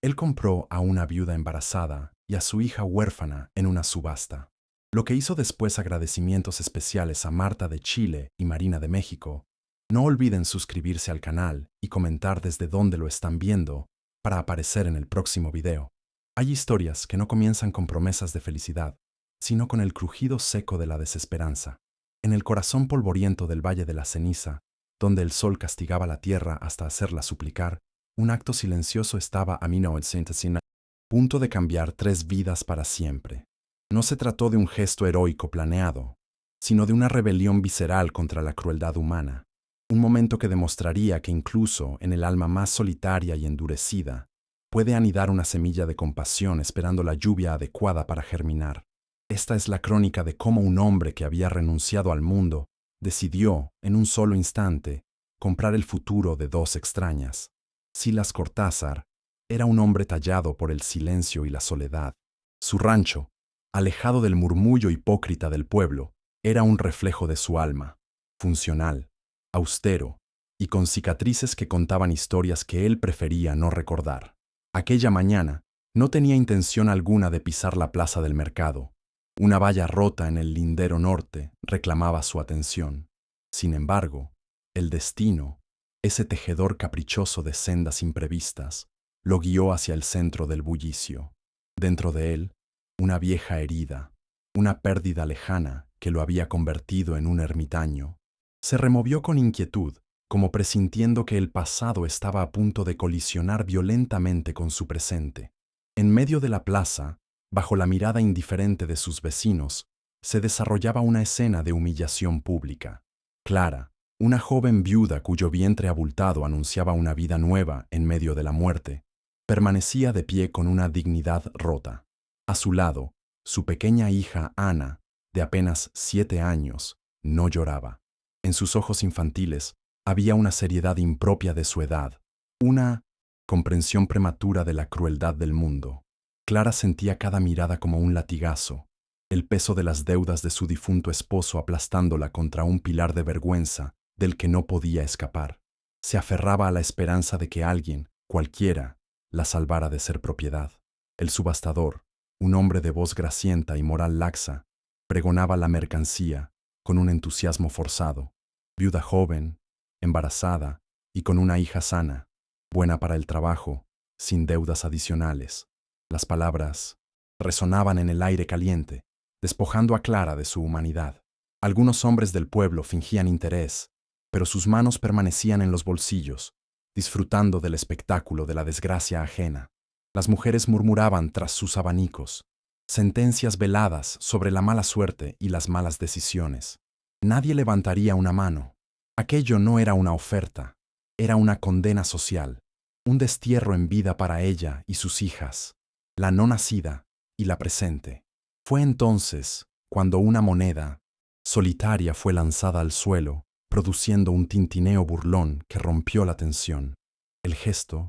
Él compró a una viuda embarazada y a su hija huérfana en una subasta. Lo que hizo después agradecimientos especiales a Marta de Chile y Marina de México. No olviden suscribirse al canal y comentar desde dónde lo están viendo para aparecer en el próximo video. Hay historias que no comienzan con promesas de felicidad, sino con el crujido seco de la desesperanza. En el corazón polvoriento del Valle de la Ceniza, donde el sol castigaba la tierra hasta hacerla suplicar, un acto silencioso estaba a 1900 punto de cambiar 3 vidas para siempre. No se trató de un gesto heroico planeado, sino de una rebelión visceral contra la crueldad humana. Un momento que demostraría que incluso en el alma más solitaria y endurecida, puede anidar una semilla de compasión esperando la lluvia adecuada para germinar. Esta es la crónica de cómo un hombre que había renunciado al mundo decidió, en un solo instante, comprar el futuro de 2 extrañas. Silas Cortázar era un hombre tallado por el silencio y la soledad. Su rancho, alejado del murmullo hipócrita del pueblo, era un reflejo de su alma, funcional, austero y con cicatrices que contaban historias que él prefería no recordar. Aquella mañana no tenía intención alguna de pisar la plaza del mercado. Una valla rota en el lindero norte reclamaba su atención. Sin embargo, el destino, ese tejedor caprichoso de sendas imprevistas, lo guió hacia el centro del bullicio. Dentro de él, una vieja herida, una pérdida lejana que lo había convertido en un ermitaño. Se removió con inquietud, como presintiendo que el pasado estaba a punto de colisionar violentamente con su presente. En medio de la plaza, bajo la mirada indiferente de sus vecinos, se desarrollaba una escena de humillación pública. Clara, una joven viuda cuyo vientre abultado anunciaba una vida nueva en medio de la muerte, permanecía de pie con una dignidad rota. A su lado, su pequeña hija Ana, de apenas 7 años, no lloraba. En sus ojos infantiles había una seriedad impropia de su edad, una comprensión prematura de la crueldad del mundo. Clara sentía cada mirada como un latigazo, el peso de las deudas de su difunto esposo aplastándola contra un pilar de vergüenza del que no podía escapar. Se aferraba a la esperanza de que alguien, cualquiera, la salvara de ser propiedad. El subastador, un hombre de voz grasienta y moral laxa, pregonaba la mercancía con un entusiasmo forzado. Viuda joven, embarazada y con una hija sana, buena para el trabajo, sin deudas adicionales. Las palabras resonaban en el aire caliente, despojando a Clara de su humanidad. Algunos hombres del pueblo fingían interés, pero sus manos permanecían en los bolsillos, disfrutando del espectáculo de la desgracia ajena. Las mujeres murmuraban tras sus abanicos, sentencias veladas sobre la mala suerte y las malas decisiones. Nadie levantaría una mano. Aquello no era una oferta, era una condena social, un destierro en vida para ella y sus hijas, la no nacida y la presente. Fue entonces cuando una moneda solitaria fue lanzada al suelo, produciendo un tintineo burlón que rompió la tensión. El gesto,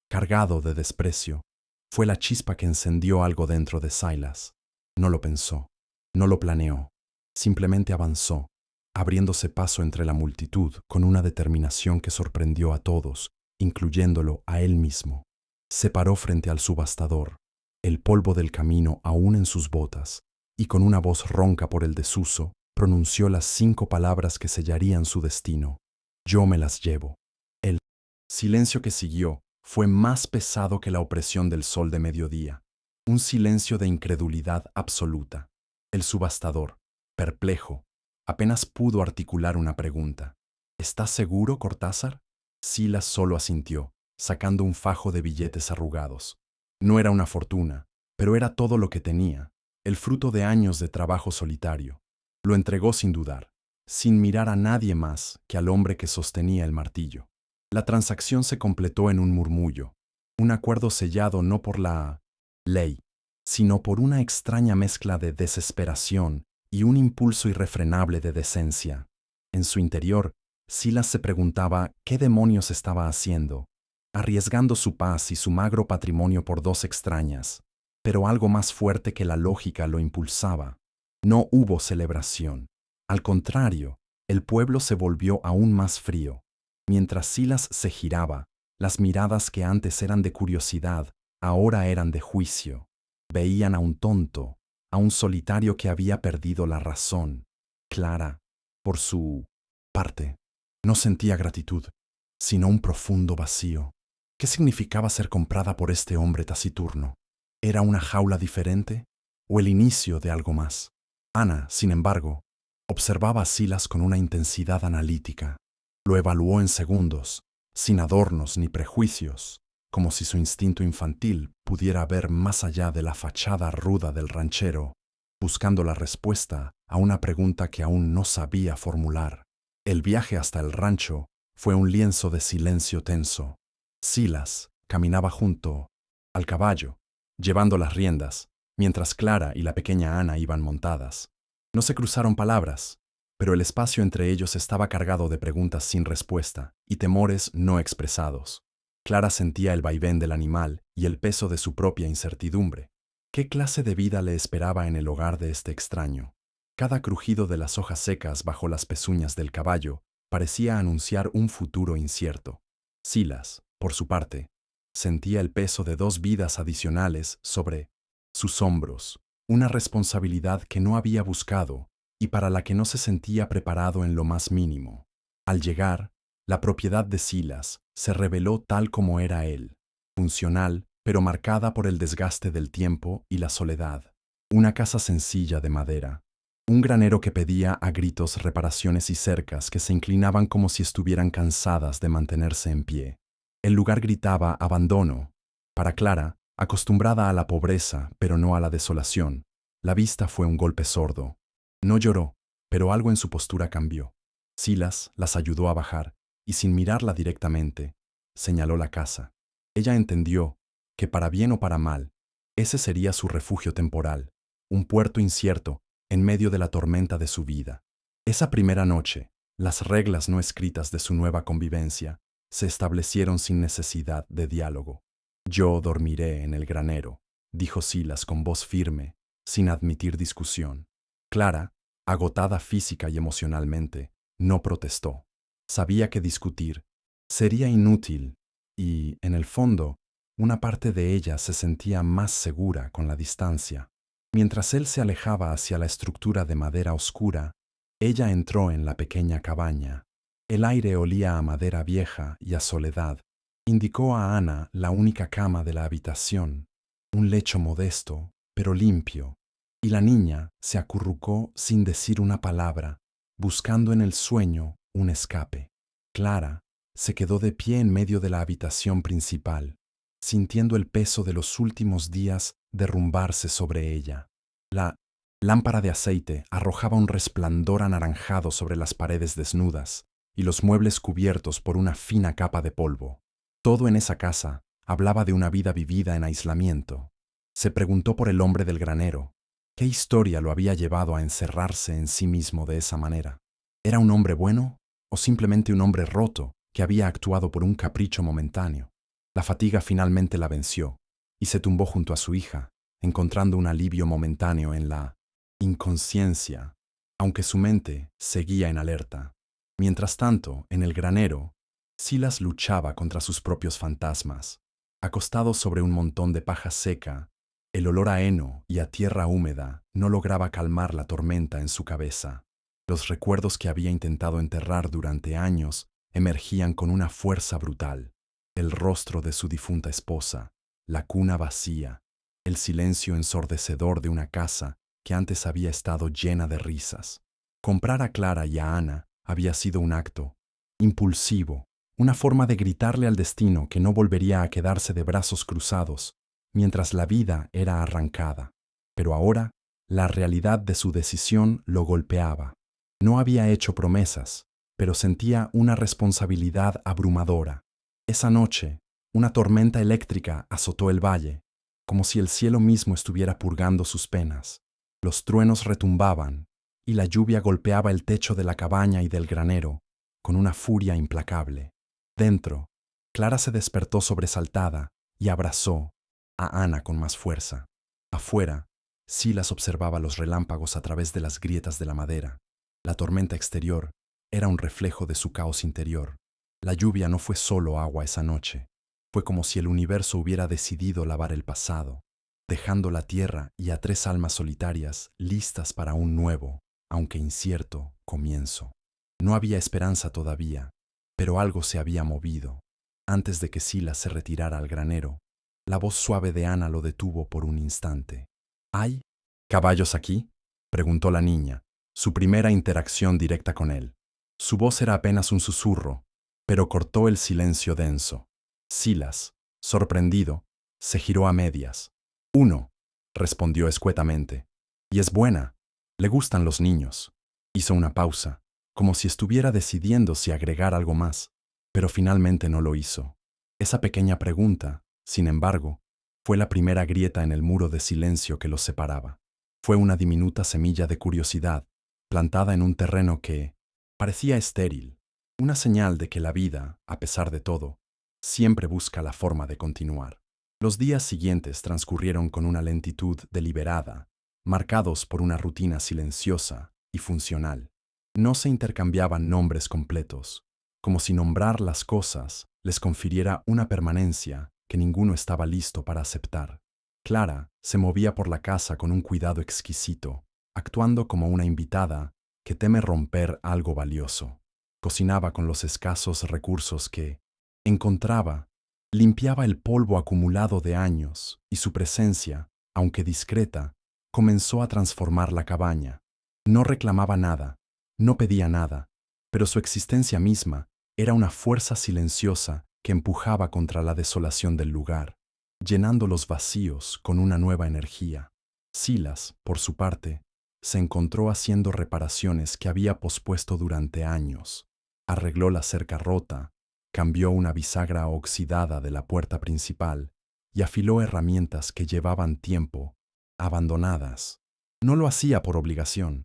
cargado de desprecio, fue la chispa que encendió algo dentro de Silas. No lo pensó, no lo planeó, simplemente avanzó, abriéndose paso entre la multitud con una determinación que sorprendió a todos, incluyéndolo a él mismo. Se paró frente al subastador, el polvo del camino aún en sus botas, y con una voz ronca por el desuso, pronunció las 5 palabras que sellarían su destino. Yo me las llevo. El silencio que siguió fue más pesado que la opresión del sol de mediodía, un silencio de incredulidad absoluta. El subastador, perplejo, apenas pudo articular una pregunta. ¿Estás seguro, Cortázar? Silas solo asintió, sacando un fajo de billetes arrugados. No era una fortuna, pero era todo lo que tenía, el fruto de años de trabajo solitario. Lo entregó sin dudar, sin mirar a nadie más que al hombre que sostenía el martillo. La transacción se completó en un murmullo, un acuerdo sellado no por la ley, sino por una extraña mezcla de desesperación y un impulso irrefrenable de decencia. En su interior, Silas se preguntaba qué demonios estaba haciendo, arriesgando su paz y su magro patrimonio por 2 extrañas, pero algo más fuerte que la lógica lo impulsaba. No hubo celebración. Al contrario, el pueblo se volvió aún más frío. Mientras Silas se giraba, las miradas que antes eran de curiosidad ahora eran de juicio. Veían a un tonto, a un solitario que había perdido la razón. Clara, por su parte, no sentía gratitud, sino un profundo vacío. ¿Qué significaba ser comprada por este hombre taciturno? ¿Era una jaula diferente o el inicio de algo más? Ana, sin embargo, observaba a Silas con una intensidad analítica. Lo evaluó en segundos, sin adornos ni prejuicios, como si su instinto infantil pudiera ver más allá de la fachada ruda del ranchero, buscando la respuesta a una pregunta que aún no sabía formular. El viaje hasta el rancho fue un lienzo de silencio tenso. Silas caminaba junto al caballo, llevando las riendas, mientras Clara y la pequeña Ana iban montadas. No se cruzaron palabras, pero el espacio entre ellos estaba cargado de preguntas sin respuesta y temores no expresados. Clara sentía el vaivén del animal y el peso de su propia incertidumbre. ¿Qué clase de vida le esperaba en el hogar de este extraño? Cada crujido de las hojas secas bajo las pezuñas del caballo parecía anunciar un futuro incierto. Silas, por su parte, sentía el peso de 2 vidas adicionales sobre sus hombros, una responsabilidad que no había buscado y para la que no se sentía preparado en lo más mínimo. Al llegar, la propiedad de Silas se reveló tal como era él, funcional, pero marcada por el desgaste del tiempo y la soledad. Una casa sencilla de madera, un granero que pedía a gritos reparaciones y cercas que se inclinaban como si estuvieran cansadas de mantenerse en pie. El lugar gritaba abandono. Para Clara, acostumbrada a la pobreza, pero no a la desolación, la vista fue un golpe sordo. No lloró, pero algo en su postura cambió. Silas las ayudó a bajar, y sin mirarla directamente, señaló la casa. Ella entendió que para bien o para mal, ese sería su refugio temporal, un puerto incierto en medio de la tormenta de su vida. Esa primera noche, las reglas no escritas de su nueva convivencia se establecieron sin necesidad de diálogo. Yo dormiré en el granero, dijo Silas con voz firme, sin admitir discusión. Clara, agotada física y emocionalmente, no protestó. Sabía que discutir sería inútil y, en el fondo, una parte de ella se sentía más segura con la distancia. Mientras él se alejaba hacia la estructura de madera oscura, ella entró en la pequeña cabaña. El aire olía a madera vieja y a soledad. Indicó a Ana la única cama de la habitación, un lecho modesto, pero limpio, y la niña se acurrucó sin decir una palabra, buscando en el sueño un escape. Clara se quedó de pie en medio de la habitación principal, sintiendo el peso de los últimos días derrumbarse sobre ella. La lámpara de aceite arrojaba un resplandor anaranjado sobre las paredes desnudas y los muebles cubiertos por una fina capa de polvo. Todo en esa casa hablaba de una vida vivida en aislamiento. Se preguntó por el hombre del granero. ¿Qué historia lo había llevado a encerrarse en sí mismo de esa manera? ¿Era un hombre bueno o simplemente un hombre roto que había actuado por un capricho momentáneo? La fatiga finalmente la venció y se tumbó junto a su hija, encontrando un alivio momentáneo en la inconsciencia, aunque su mente seguía en alerta. Mientras tanto, en el granero, Silas luchaba contra sus propios fantasmas. Acostado sobre un montón de paja seca, el olor a heno y a tierra húmeda no lograba calmar la tormenta en su cabeza. Los recuerdos que había intentado enterrar durante años emergían con una fuerza brutal. El rostro de su difunta esposa, la cuna vacía, el silencio ensordecedor de una casa que antes había estado llena de risas. Comprar a Clara y a Ana había sido un acto impulsivo, una forma de gritarle al destino que no volvería a quedarse de brazos cruzados mientras la vida era arrancada. Pero ahora, la realidad de su decisión lo golpeaba. No había hecho promesas, pero sentía una responsabilidad abrumadora. Esa noche, una tormenta eléctrica azotó el valle, como si el cielo mismo estuviera purgando sus penas. Los truenos retumbaban, y la lluvia golpeaba el techo de la cabaña y del granero, con una furia implacable. Dentro, Clara se despertó sobresaltada y abrazó a Ana con más fuerza. Afuera, Silas observaba los relámpagos a través de las grietas de la madera. La tormenta exterior era un reflejo de su caos interior. La lluvia no fue solo agua esa noche, Fue como si el universo hubiera decidido lavar el pasado, dejando la tierra y a 3 almas solitarias listas para un nuevo, aunque incierto, comienzo. No había esperanza todavía, pero algo se había movido. Antes de que Silas se retirara al granero, la voz suave de Ana lo detuvo por un instante. ¿Hay caballos aquí?, preguntó la niña, su primera interacción directa con él. Su voz era apenas un susurro, pero cortó el silencio denso. Silas, sorprendido, se giró a medias. Uno, respondió escuetamente. Y es buena. Le gustan los niños. Hizo una pausa, como si estuviera decidiendo si agregar algo más, pero finalmente no lo hizo. Esa pequeña pregunta, sin embargo, fue la primera grieta en el muro de silencio que los separaba. Fue una diminuta semilla de curiosidad, plantada en un terreno que parecía estéril, una señal de que la vida, a pesar de todo, siempre busca la forma de continuar. Los días siguientes transcurrieron con una lentitud deliberada, marcados por una rutina silenciosa y funcional. No se intercambiaban nombres completos, como si nombrar las cosas les confiriera una permanencia que ninguno estaba listo para aceptar. Clara se movía por la casa con un cuidado exquisito, actuando como una invitada que teme romper algo valioso. Cocinaba con los escasos recursos que encontraba, limpiaba el polvo acumulado de años y su presencia, aunque discreta, comenzó a transformar la cabaña. No reclamaba nada, no pedía nada, pero su existencia misma era una fuerza silenciosa que empujaba contra la desolación del lugar, llenando los vacíos con una nueva energía. Silas, por su parte, se encontró haciendo reparaciones que había pospuesto durante años. Arregló la cerca rota, cambió una bisagra oxidada de la puerta principal y afiló herramientas que llevaban tiempo abandonadas. No lo hacía por obligación,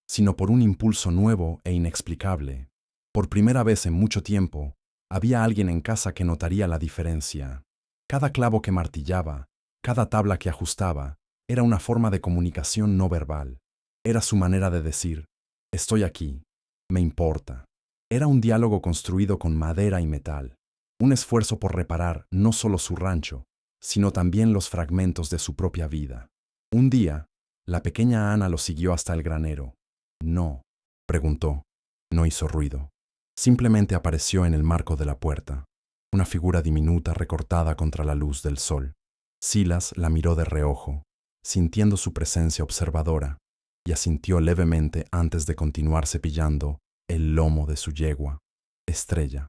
sino por un impulso nuevo e inexplicable. Por primera vez en mucho tiempo, había alguien en casa que notaría la diferencia. Cada clavo que martillaba, cada tabla que ajustaba, era una forma de comunicación no verbal. Era su manera de decir, estoy aquí, me importa. Era un diálogo construido con madera y metal, un esfuerzo por reparar no solo su rancho, sino también los fragmentos de su propia vida. Un día, la pequeña Ana lo siguió hasta el granero. No, preguntó. No hizo ruido. Simplemente apareció en el marco de la puerta, una figura diminuta recortada contra la luz del sol. Silas la miró de reojo, sintiendo su presencia observadora, y asintió levemente antes de continuar cepillando el lomo de su yegua. Estrella,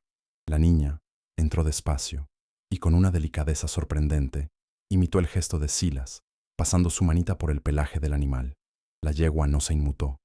la niña, entró despacio, y con una delicadeza sorprendente, imitó el gesto de Silas, pasando su manita por el pelaje del animal. La yegua no se inmutó.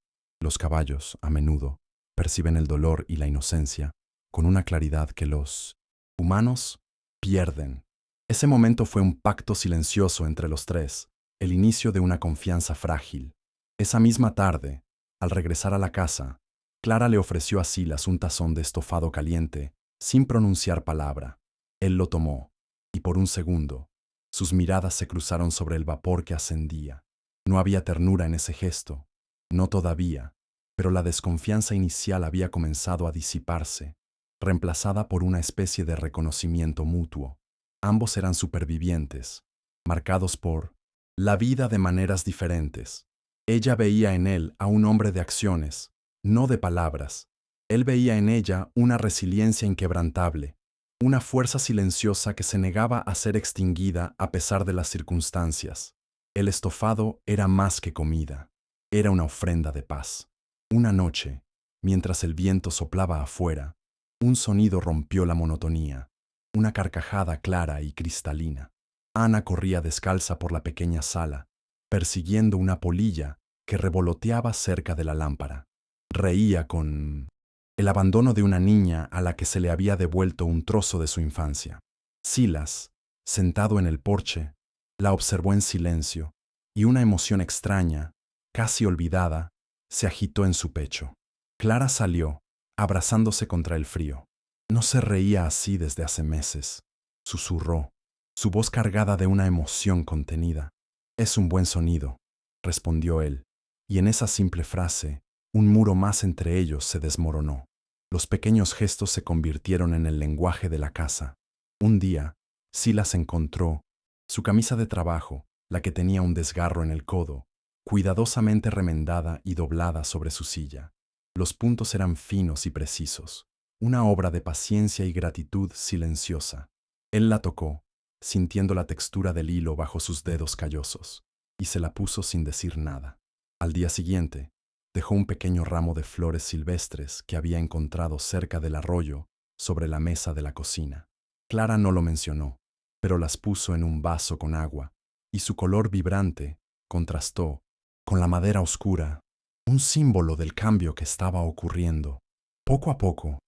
Los caballos, a menudo, perciben el dolor y la inocencia con una claridad que los humanos pierden. Ese momento fue un pacto silencioso entre los tres, el inicio de una confianza frágil. Esa misma tarde, al regresar a la casa, Clara le ofreció a Silas un tazón de estofado caliente, sin pronunciar palabra. Él lo tomó, y por un segundo, sus miradas se cruzaron sobre el vapor que ascendía. No había ternura en ese gesto, no todavía, pero la desconfianza inicial había comenzado a disiparse, reemplazada por una especie de reconocimiento mutuo. Ambos eran supervivientes, marcados por la vida de maneras diferentes. Ella veía en él a un hombre de acciones, no de palabras. Él veía en ella una resiliencia inquebrantable, una fuerza silenciosa que se negaba a ser extinguida a pesar de las circunstancias. El estofado era más que comida, era una ofrenda de paz. Una noche, mientras el viento soplaba afuera, un sonido rompió la monotonía, una carcajada clara y cristalina. Ana corría descalza por la pequeña sala, persiguiendo una polilla que revoloteaba cerca de la lámpara. Reía con el abandono de una niña a la que se le había devuelto un trozo de su infancia. Silas, sentado en el porche, la observó en silencio, y una emoción extraña, casi olvidada, se agitó en su pecho. Clara salió, abrazándose contra el frío. No se reía así desde hace meses, susurró, su voz cargada de una emoción contenida. Es un buen sonido, respondió él, y en esa simple frase, un muro más entre ellos se desmoronó. Los pequeños gestos se convirtieron en el lenguaje de la casa. Un día, Silas encontró su camisa de trabajo, la que tenía un desgarro en el codo, cuidadosamente remendada y doblada sobre su silla. Los puntos eran finos y precisos, una obra de paciencia y gratitud silenciosa. Él la tocó, sintiendo la textura del hilo bajo sus dedos callosos, y se la puso sin decir nada. Al día siguiente, dejó un pequeño ramo de flores silvestres que había encontrado cerca del arroyo sobre la mesa de la cocina. Clara no lo mencionó, pero las puso en un vaso con agua, y su color vibrante contrastó con la madera oscura, un símbolo del cambio que estaba ocurriendo. Poco a poco,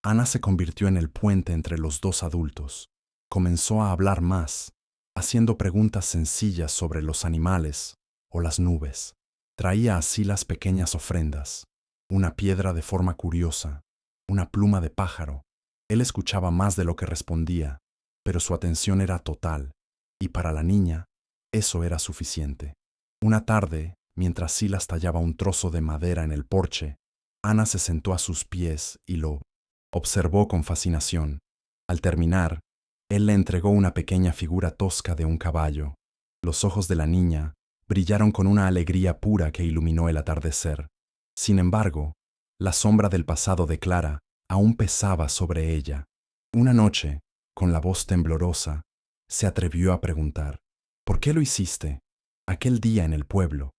Ana se convirtió en el puente entre los dos adultos. Comenzó a hablar más, haciendo preguntas sencillas sobre los animales o las nubes. Traía así las pequeñas ofrendas, una piedra de forma curiosa, una pluma de pájaro. Él escuchaba más de lo que respondía, pero su atención era total, y para la niña, eso era suficiente. Una tarde, mientras Silas tallaba un trozo de madera en el porche, Ana se sentó a sus pies y lo observó con fascinación. Al terminar, él le entregó una pequeña figura tosca de un caballo. Los ojos de la niña brillaron con una alegría pura que iluminó el atardecer. Sin embargo, la sombra del pasado de Clara aún pesaba sobre ella. Una noche, con la voz temblorosa, se atrevió a preguntar, ¿por qué lo hiciste? Aquel día en el pueblo.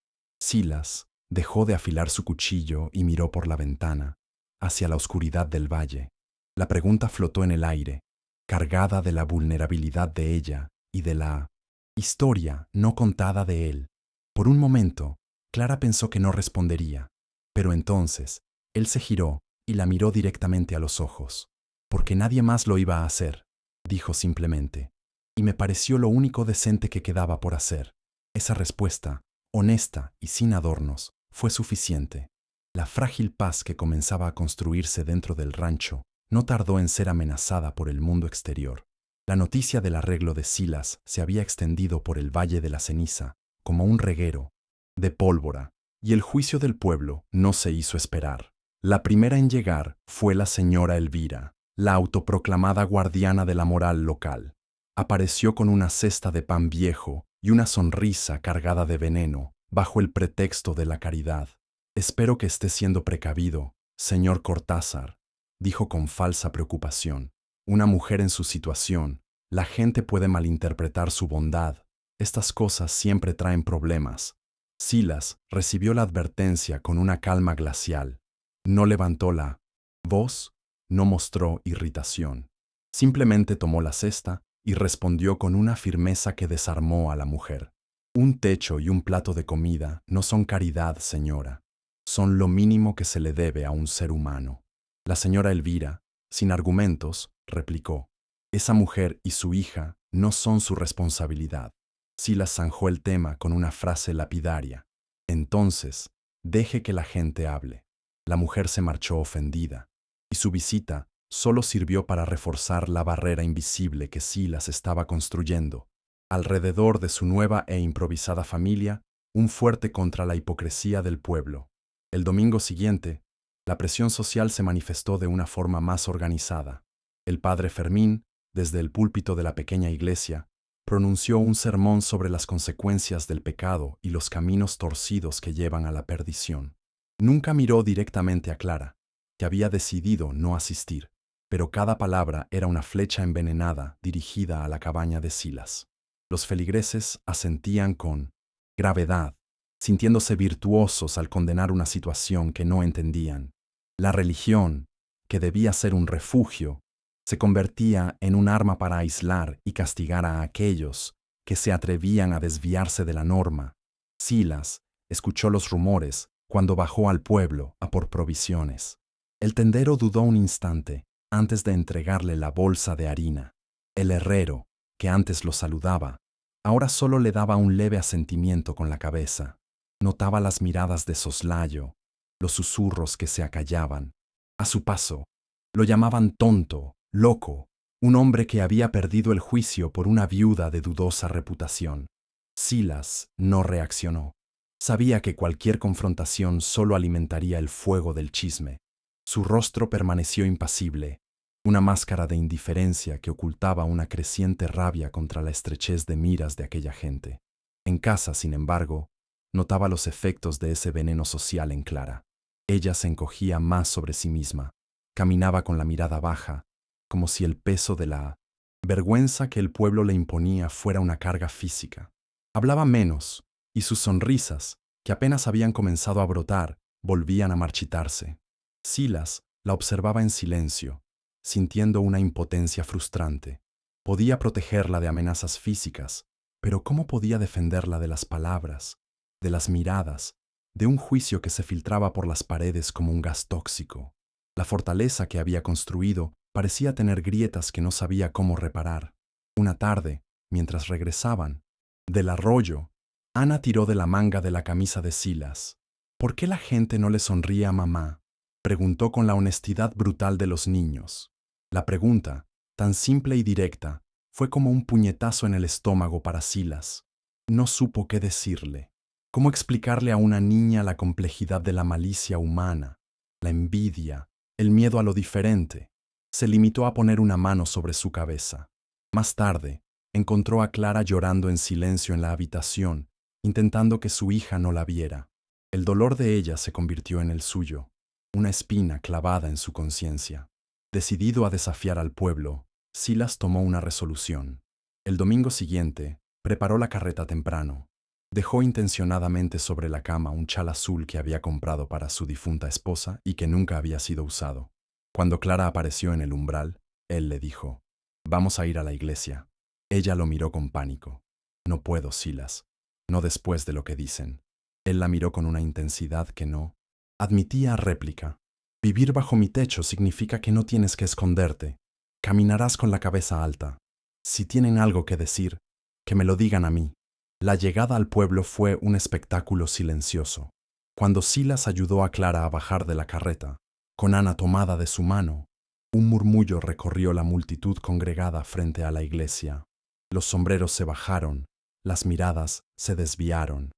Silas dejó de afilar su cuchillo y miró por la ventana, hacia la oscuridad del valle. La pregunta flotó en el aire, cargada de la vulnerabilidad de ella y de la historia no contada de él. Por un momento, Clara pensó que no respondería, pero entonces él se giró y la miró directamente a los ojos. Porque nadie más lo iba a hacer, dijo simplemente, y me pareció lo único decente que quedaba por hacer. Esa respuesta, honesta y sin adornos, fue suficiente. La frágil paz que comenzaba a construirse dentro del rancho no tardó en ser amenazada por el mundo exterior. La noticia del arreglo de Silas se había extendido por el Valle de la Ceniza como un reguero de pólvora, y el juicio del pueblo no se hizo esperar. La primera en llegar fue la señora Elvira, la autoproclamada guardiana de la moral local. Apareció con una cesta de pan viejo y una sonrisa cargada de veneno, bajo el pretexto de la caridad. Espero que esté siendo precavido, señor Cortázar, dijo con falsa preocupación. Una mujer en su situación, la gente puede malinterpretar su bondad. Estas cosas siempre traen problemas. Silas recibió la advertencia con una calma glacial. No levantó la voz, no mostró irritación. Simplemente tomó la cesta y respondió con una firmeza que desarmó a la mujer. Un techo y un plato de comida no son caridad, señora. Son lo mínimo que se le debe a un ser humano. La señora Elvira, sin argumentos, replicó. Esa mujer y su hija no son su responsabilidad. Silas zanjó el tema con una frase lapidaria. Entonces, deje que la gente hable. La mujer se marchó ofendida, y su visita solo sirvió para reforzar la barrera invisible que Silas estaba construyendo, alrededor de su nueva e improvisada familia, un fuerte contra la hipocresía del pueblo. El domingo siguiente, la presión social se manifestó de una forma más organizada. El padre Fermín, desde el púlpito de la pequeña iglesia, pronunció un sermón sobre las consecuencias del pecado y los caminos torcidos que llevan a la perdición. Nunca miró directamente a Clara, que había decidido no asistir, pero cada palabra era una flecha envenenada dirigida a la cabaña de Silas. Los feligreses asentían con gravedad, sintiéndose virtuosos al condenar una situación que no entendían. La religión, que debía ser un refugio, se convertía en un arma para aislar y castigar a aquellos que se atrevían a desviarse de la norma. Silas escuchó los rumores cuando bajó al pueblo a por provisiones. El tendero dudó un instante antes de entregarle la bolsa de harina. El herrero, que antes lo saludaba, ahora solo le daba un leve asentimiento con la cabeza. Notaba las miradas de soslayo, los susurros que se acallaban. A su paso, lo llamaban tonto, loco, un hombre que había perdido el juicio por una viuda de dudosa reputación. Silas no reaccionó. Sabía que cualquier confrontación solo alimentaría el fuego del chisme. Su rostro permaneció impasible, una máscara de indiferencia que ocultaba una creciente rabia contra la estrechez de miras de aquella gente. En casa, sin embargo, notaba los efectos de ese veneno social en Clara. Ella se encogía más sobre sí misma, caminaba con la mirada baja, como si el peso de la vergüenza que el pueblo le imponía fuera una carga física. Hablaba menos, y sus sonrisas, que apenas habían comenzado a brotar, volvían a marchitarse. Silas la observaba en silencio, sintiendo una impotencia frustrante. Podía protegerla de amenazas físicas, pero ¿cómo podía defenderla de las palabras, de las miradas, de un juicio que se filtraba por las paredes como un gas tóxico? La fortaleza que había construido parecía tener grietas que no sabía cómo reparar. Una tarde, mientras regresaban del arroyo, Ana tiró de la manga de la camisa de Silas. ¿Por qué la gente no le sonríe a mamá?, preguntó con la honestidad brutal de los niños. La pregunta, tan simple y directa, fue como un puñetazo en el estómago para Silas. No supo qué decirle. ¿Cómo explicarle a una niña la complejidad de la malicia humana, la envidia, el miedo a lo diferente? Se limitó a poner una mano sobre su cabeza. Más tarde, encontró a Clara llorando en silencio en la habitación, intentando que su hija no la viera. El dolor de ella se convirtió en el suyo, una espina clavada en su conciencia. Decidido a desafiar al pueblo, Silas tomó una resolución. El domingo siguiente, preparó la carreta temprano. Dejó intencionadamente sobre la cama un chal azul que había comprado para su difunta esposa y que nunca había sido usado. Cuando Clara apareció en el umbral, él le dijo: «Vamos a ir a la iglesia». Ella lo miró con pánico. «No puedo, Silas. No después de lo que dicen». Él la miró con una intensidad que no admitía réplica. «Vivir bajo mi techo significa que no tienes que esconderte. Caminarás con la cabeza alta. Si tienen algo que decir, que me lo digan a mí». La llegada al pueblo fue un espectáculo silencioso. Cuando Silas ayudó a Clara a bajar de la carreta, con Ana tomada de su mano, un murmullo recorrió la multitud congregada frente a la iglesia. Los sombreros se bajaron, las miradas se desviaron.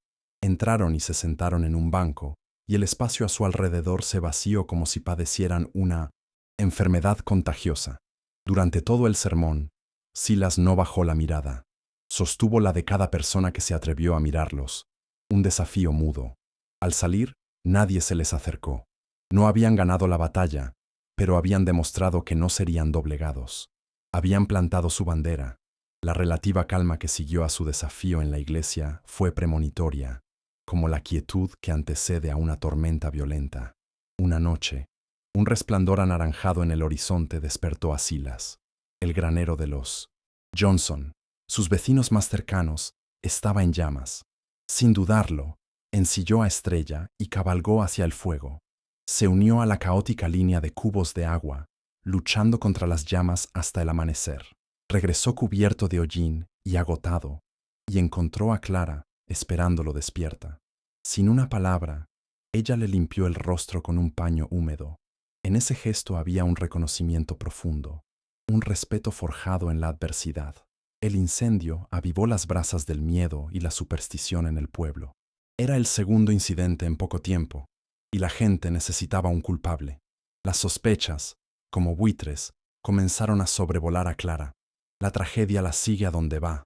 Entraron y se sentaron en un banco, y el espacio a su alrededor se vació como si padecieran una enfermedad contagiosa. Durante todo el sermón, Silas no bajó la mirada. Sostuvo la de cada persona que se atrevió a mirarlos, un desafío mudo. Al salir, nadie se les acercó. No habían ganado la batalla, pero habían demostrado que no serían doblegados. Habían plantado su bandera. La relativa calma que siguió a su desafío en la iglesia fue premonitoria, como la quietud que antecede a una tormenta violenta. Una noche, un resplandor anaranjado en el horizonte despertó a Silas. El granero de los Johnson, sus vecinos más cercanos, estaba en llamas. Sin dudarlo, ensilló a Estrella y cabalgó hacia el fuego. Se unió a la caótica línea de cubos de agua, luchando contra las llamas hasta el amanecer. Regresó cubierto de hollín y agotado, y encontró a Clara esperándolo despierta. Sin una palabra, ella le limpió el rostro con un paño húmedo. En ese gesto había un reconocimiento profundo, un respeto forjado en la adversidad. El incendio avivó las brasas del miedo y la superstición en el pueblo. Era el segundo incidente en poco tiempo, y la gente necesitaba un culpable. Las sospechas, como buitres, comenzaron a sobrevolar a Clara. «La tragedia la sigue a donde va»,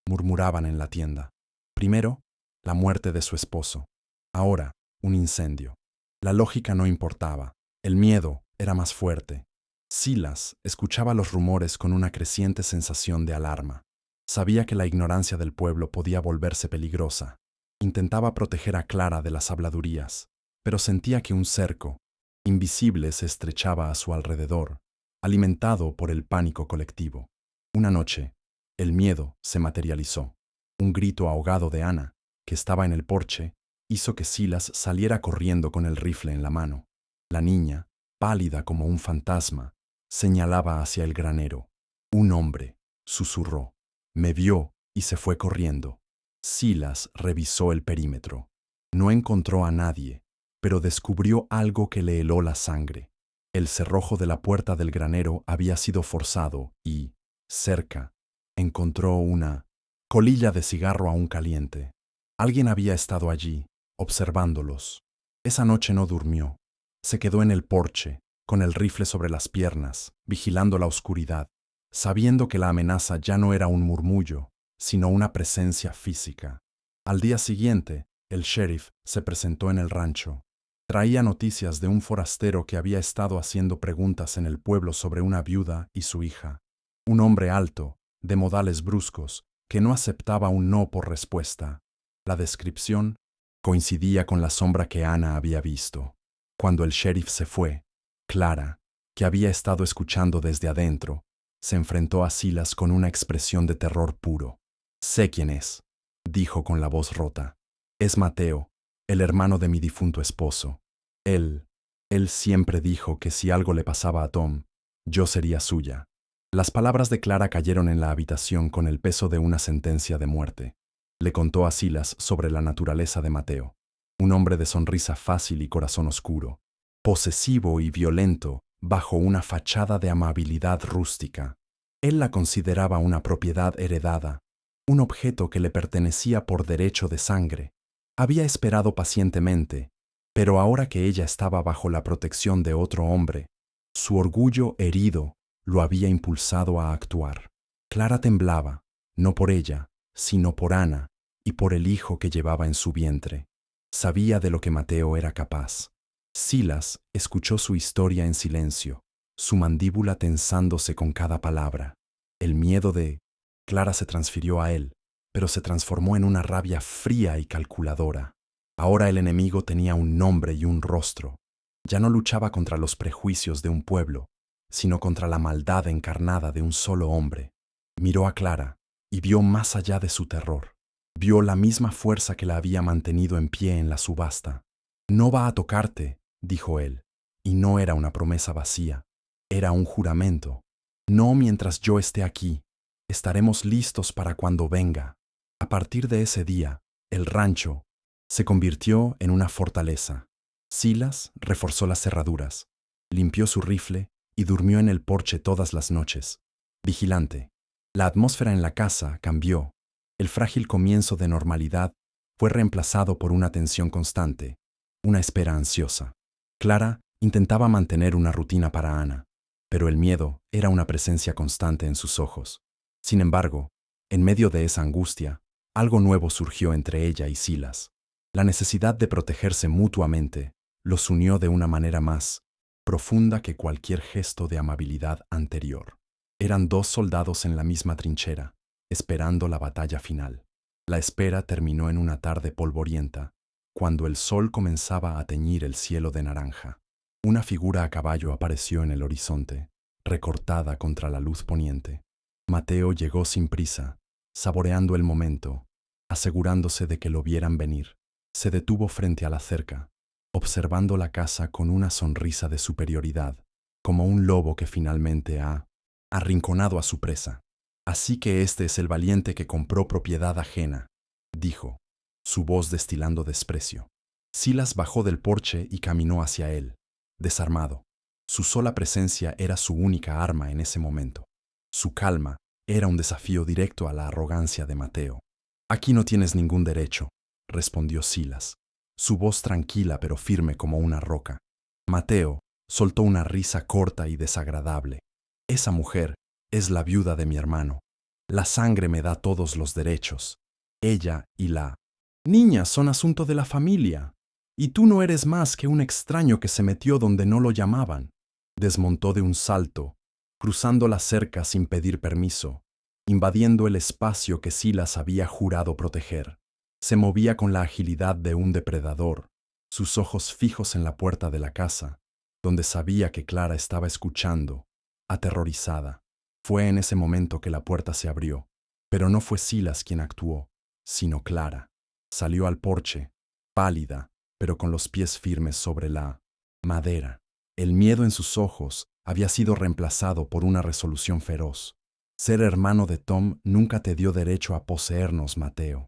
murmuraban en la tienda. Primero, la muerte de su esposo. Ahora, un incendio. La lógica no importaba. El miedo era más fuerte. Silas escuchaba los rumores con una creciente sensación de alarma. Sabía que la ignorancia del pueblo podía volverse peligrosa. Intentaba proteger a Clara de las habladurías, pero sentía que un cerco invisible se estrechaba a su alrededor, alimentado por el pánico colectivo. Una noche, el miedo se materializó. Un grito ahogado de Ana, que estaba en el porche, hizo que Silas saliera corriendo con el rifle en la mano. La niña, pálida como un fantasma, señalaba hacia el granero. «Un hombre», susurró. «Me vio y se fue corriendo». Silas revisó el perímetro. No encontró a nadie, pero descubrió algo que le heló la sangre. El cerrojo de la puerta del granero había sido forzado y, cerca, encontró una colilla de cigarro aún caliente. Alguien había estado allí, observándolos. Esa noche no durmió. Se quedó en el porche, con el rifle sobre las piernas, vigilando la oscuridad, sabiendo que la amenaza ya no era un murmullo, sino una presencia física. Al día siguiente, el sheriff se presentó en el rancho. Traía noticias de un forastero que había estado haciendo preguntas en el pueblo sobre una viuda y su hija. Un hombre alto, de modales bruscos, que no aceptaba un no por respuesta. La descripción coincidía con la sombra que Ana había visto. Cuando el sheriff se fue, Clara, que había estado escuchando desde adentro, se enfrentó a Silas con una expresión de terror puro. «Sé quién es», dijo con la voz rota. «Es Mateo, el hermano de mi difunto esposo. Él siempre dijo que si algo le pasaba a Tom, yo sería suya». Las palabras de Clara cayeron en la habitación con el peso de una sentencia de muerte. Le contó a Silas sobre la naturaleza de Mateo, un hombre de sonrisa fácil y corazón oscuro, posesivo y violento bajo una fachada de amabilidad rústica. Él la consideraba una propiedad heredada, un objeto que le pertenecía por derecho de sangre. Había esperado pacientemente, pero ahora que ella estaba bajo la protección de otro hombre, su orgullo herido lo había impulsado a actuar. Clara temblaba, no por ella, sino por Ana y por el hijo que llevaba en su vientre. Sabía de lo que Mateo era capaz. Silas escuchó su historia en silencio, su mandíbula tensándose con cada palabra. El miedo de Clara se transfirió a él, pero se transformó en una rabia fría y calculadora. Ahora el enemigo tenía un nombre y un rostro. Ya no luchaba contra los prejuicios de un pueblo, sino contra la maldad encarnada de un solo hombre. Miró a Clara y vio más allá de su terror. Vio la misma fuerza que la había mantenido en pie en la subasta. «No va a tocarte», dijo él, y no era una promesa vacía, era un juramento. «No mientras yo esté aquí. Estaremos listos para cuando venga». A partir de ese día, el rancho se convirtió en una fortaleza. Silas reforzó las cerraduras, limpió su rifle y durmió en el porche todas las noches, vigilante. La atmósfera en la casa cambió. El frágil comienzo de normalidad fue reemplazado por una tensión constante, una espera ansiosa. Clara intentaba mantener una rutina para Ana, pero el miedo era una presencia constante en sus ojos. Sin embargo, en medio de esa angustia, algo nuevo surgió entre ella y Silas. La necesidad de protegerse mutuamente los unió de una manera más profunda que cualquier gesto de amabilidad anterior. Eran dos soldados en la misma trinchera, esperando la batalla final. La espera terminó en una tarde polvorienta, cuando el sol comenzaba a teñir el cielo de naranja. Una figura a caballo apareció en el horizonte, recortada contra la luz poniente. Mateo llegó sin prisa, saboreando el momento, asegurándose de que lo vieran venir. Se detuvo frente a la cerca, observando la casa con una sonrisa de superioridad, como un lobo que finalmente ha arrinconado a su presa. «Así que este es el valiente que compró propiedad ajena», dijo, su voz destilando desprecio. Silas bajó del porche y caminó hacia él, desarmado. Su sola presencia era su única arma en ese momento. Su calma era un desafío directo a la arrogancia de Mateo. «Aquí no tienes ningún derecho», respondió Silas, su voz tranquila pero firme como una roca. Mateo soltó una risa corta y desagradable. «Esa mujer es la viuda de mi hermano. La sangre me da todos los derechos. Ella y la niña son asunto de la familia. Y tú no eres más que un extraño que se metió donde no lo llamaban». Desmontó de un salto, cruzando la cerca sin pedir permiso, invadiendo el espacio que Silas había jurado proteger. Se movía con la agilidad de un depredador, sus ojos fijos en la puerta de la casa, donde sabía que Clara estaba escuchando, aterrorizada. Fue en ese momento que la puerta se abrió, pero no fue Silas quien actuó, sino Clara. Salió al porche, pálida, pero con los pies firmes sobre la madera. El miedo en sus ojos había sido reemplazado por una resolución feroz. «Ser hermano de Tom nunca te dio derecho a poseernos, Mateo»,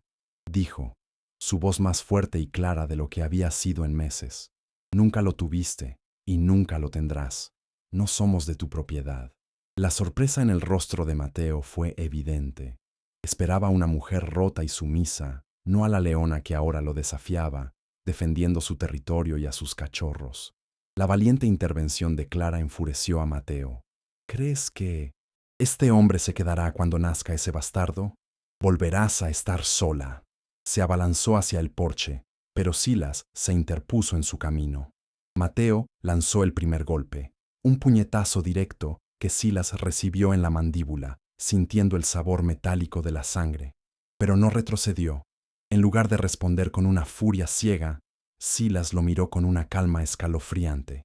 dijo, su voz más fuerte y clara de lo que había sido en meses. «Nunca lo tuviste y nunca lo tendrás. No somos de tu propiedad». La sorpresa en el rostro de Mateo fue evidente. Esperaba a una mujer rota y sumisa, no a la leona que ahora lo desafiaba, defendiendo su territorio y a sus cachorros. La valiente intervención de Clara enfureció a Mateo. ¿Crees que este hombre se quedará cuando nazca ese bastardo? Volverás a estar sola. Se abalanzó hacia el porche, pero Silas se interpuso en su camino. Mateo lanzó el primer golpe, un puñetazo directo que Silas recibió en la mandíbula, sintiendo el sabor metálico de la sangre. Pero no retrocedió. En lugar de responder con una furia ciega, Silas lo miró con una calma escalofriante.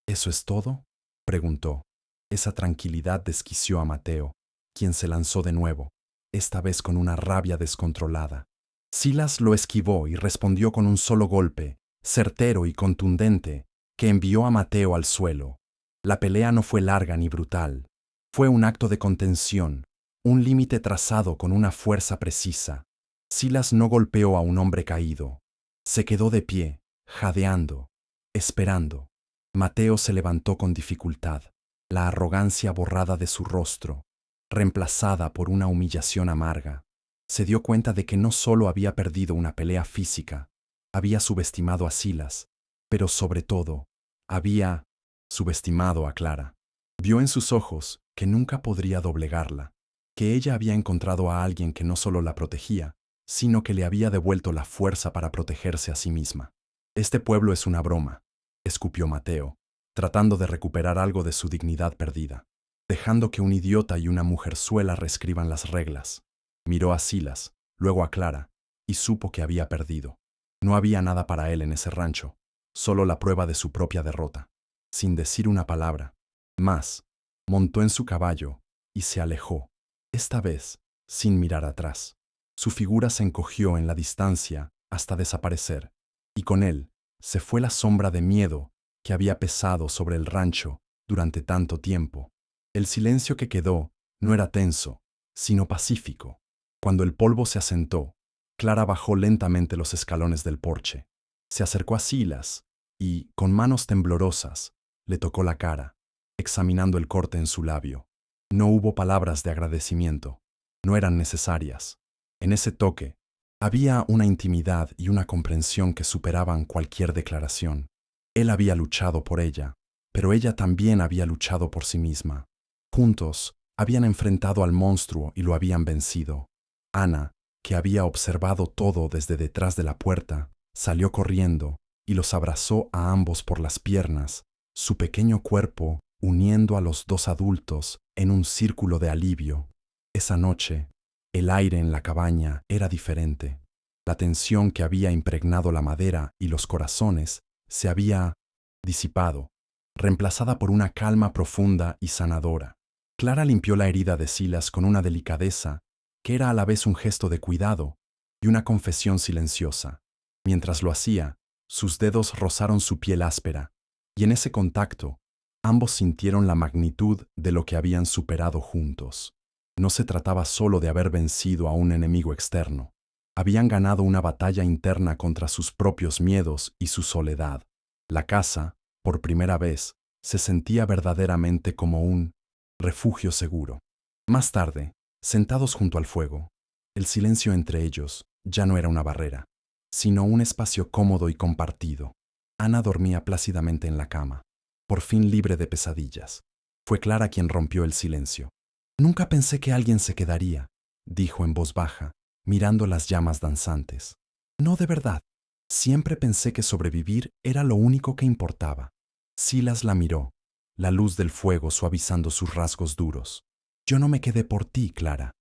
¿Eso es todo?, preguntó. Esa tranquilidad desquició a Mateo, quien se lanzó de nuevo, esta vez con una rabia descontrolada. Silas lo esquivó y respondió con un solo golpe, certero y contundente, que envió a Mateo al suelo. La pelea no fue larga ni brutal. Fue un acto de contención, un límite trazado con una fuerza precisa. Silas no golpeó a un hombre caído. Se quedó de pie, jadeando, esperando. Mateo se levantó con dificultad, la arrogancia borrada de su rostro, reemplazada por una humillación amarga. Se dio cuenta de que no solo había perdido una pelea física, había subestimado a Silas, pero sobre todo, había subestimado a Clara. Vio en sus ojos que nunca podría doblegarla, que ella había encontrado a alguien que no solo la protegía, sino que le había devuelto la fuerza para protegerse a sí misma. Este pueblo es una broma, escupió Mateo, tratando de recuperar algo de su dignidad perdida, dejando que un idiota y una mujerzuela reescriban las reglas. Miró a Silas, luego a Clara, y supo que había perdido. No había nada para él en ese rancho, solo la prueba de su propia derrota. Sin decir una palabra más, montó en su caballo y se alejó, esta vez sin mirar atrás. Su figura se encogió en la distancia hasta desaparecer, y con él se fue la sombra de miedo que había pesado sobre el rancho durante tanto tiempo. El silencio que quedó no era tenso, sino pacífico. Cuando el polvo se asentó, Clara bajó lentamente los escalones del porche. Se acercó a Silas y, con manos temblorosas, le tocó la cara, examinando el corte en su labio. No hubo palabras de agradecimiento. No eran necesarias. En ese toque, había una intimidad y una comprensión que superaban cualquier declaración. Él había luchado por ella, pero ella también había luchado por sí misma. Juntos, habían enfrentado al monstruo y lo habían vencido. Ana, que había observado todo desde detrás de la puerta, salió corriendo y los abrazó a ambos por las piernas, su pequeño cuerpo uniendo a los dos adultos en un círculo de alivio. Esa noche, el aire en la cabaña era diferente. La tensión que había impregnado la madera y los corazones se había disipado, reemplazada por una calma profunda y sanadora. Clara limpió la herida de Silas con una delicadeza que era a la vez un gesto de cuidado y una confesión silenciosa. Mientras lo hacía, sus dedos rozaron su piel áspera, y en ese contacto, ambos sintieron la magnitud de lo que habían superado juntos. No se trataba solo de haber vencido a un enemigo externo. Habían ganado una batalla interna contra sus propios miedos y su soledad. La casa, por primera vez, se sentía verdaderamente como un refugio seguro. Más tarde, sentados junto al fuego, el silencio entre ellos ya no era una barrera, sino un espacio cómodo y compartido. Ana dormía plácidamente en la cama, por fin libre de pesadillas. Fue Clara quien rompió el silencio. «Nunca pensé que alguien se quedaría», dijo en voz baja, mirando las llamas danzantes. «No, de verdad. Siempre pensé que sobrevivir era lo único que importaba». Silas la miró, la luz del fuego suavizando sus rasgos duros. «Yo no me quedé por ti, Clara»,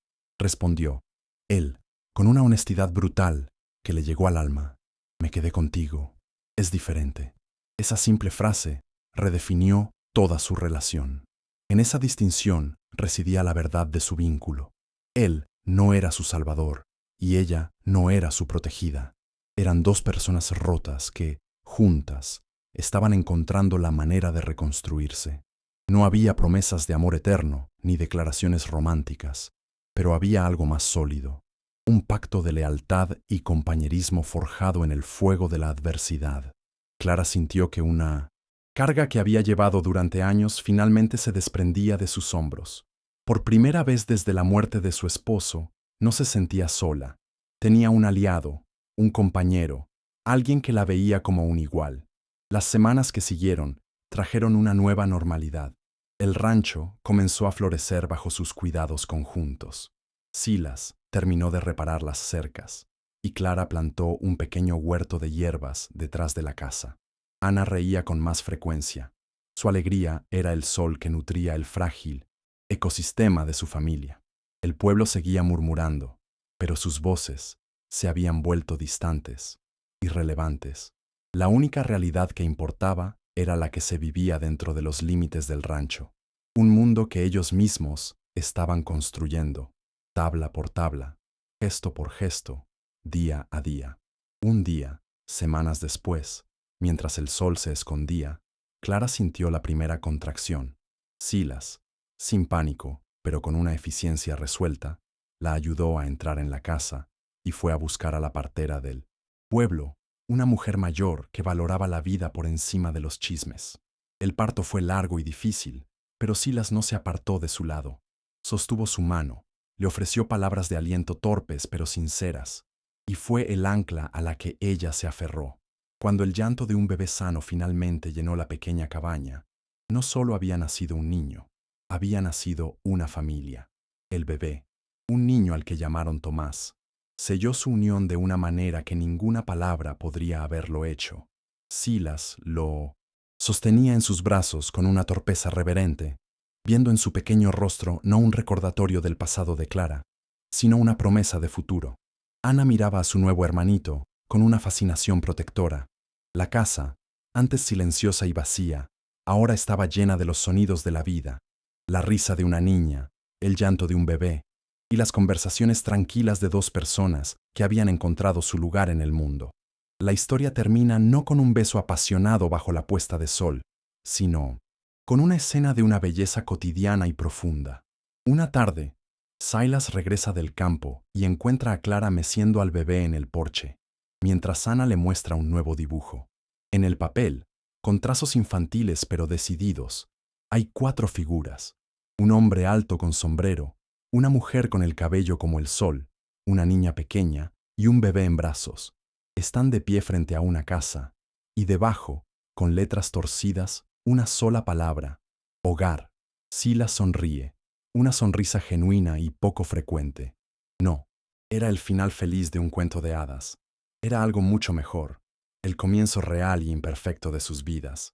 respondió. Él, con una honestidad brutal que le llegó al alma. «Me quedé contigo. Es diferente». Esa simple frase redefinió toda su relación. En esa distinción residía la verdad de su vínculo. Él no era su salvador y ella no era su protegida. Eran dos personas rotas que, juntas, estaban encontrando la manera de reconstruirse. No había promesas de amor eterno ni declaraciones románticas, pero había algo más sólido, un pacto de lealtad y compañerismo forjado en el fuego de la adversidad. Clara sintió que una carga que había llevado durante años finalmente se desprendía de sus hombros. Por primera vez desde la muerte de su esposo, no se sentía sola. Tenía un aliado, un compañero, alguien que la veía como un igual. Las semanas que siguieron trajeron una nueva normalidad. El rancho comenzó a florecer bajo sus cuidados conjuntos. Silas terminó de reparar las cercas y Clara plantó un pequeño huerto de hierbas detrás de la casa. Ana reía con más frecuencia. Su alegría era el sol que nutría el frágil ecosistema de su familia. El pueblo seguía murmurando, pero sus voces se habían vuelto distantes, irrelevantes. La única realidad que importaba era la que se vivía dentro de los límites del rancho, un mundo que ellos mismos estaban construyendo, tabla por tabla, gesto por gesto, día a día. Un día, semanas después, mientras el sol se escondía, Clara sintió la primera contracción. Silas, sin pánico, pero con una eficiencia resuelta, la ayudó a entrar en la casa y fue a buscar a la partera del pueblo, una mujer mayor que valoraba la vida por encima de los chismes. El parto fue largo y difícil, pero Silas no se apartó de su lado. Sostuvo su mano, le ofreció palabras de aliento torpes pero sinceras, y fue el ancla a la que ella se aferró. Cuando el llanto de un bebé sano finalmente llenó la pequeña cabaña, no solo había nacido un niño, había nacido una familia. El bebé, un niño al que llamaron Tomás, selló su unión de una manera que ninguna palabra podría haberlo hecho. Silas lo sostenía en sus brazos con una torpeza reverente, viendo en su pequeño rostro no un recordatorio del pasado de Clara, sino una promesa de futuro. Ana miraba a su nuevo hermanito con una fascinación protectora. La casa, antes silenciosa y vacía, ahora estaba llena de los sonidos de la vida, la risa de una niña, el llanto de un bebé, y las conversaciones tranquilas de dos personas que habían encontrado su lugar en el mundo. La historia termina no con un beso apasionado bajo la puesta de sol, sino con una escena de una belleza cotidiana y profunda. Una tarde, Silas regresa del campo y encuentra a Clara meciendo al bebé en el porche, mientras Ana le muestra un nuevo dibujo. En el papel, con trazos infantiles pero decididos, hay 4 figuras: un hombre alto con sombrero, una mujer con el cabello como el sol, una niña pequeña y un bebé en brazos. Están de pie frente a una casa, y debajo, con letras torcidas, una sola palabra: hogar. Silas sonríe, una sonrisa genuina y poco frecuente. No, era el final feliz de un cuento de hadas. Era algo mucho mejor, el comienzo real y imperfecto de sus vidas.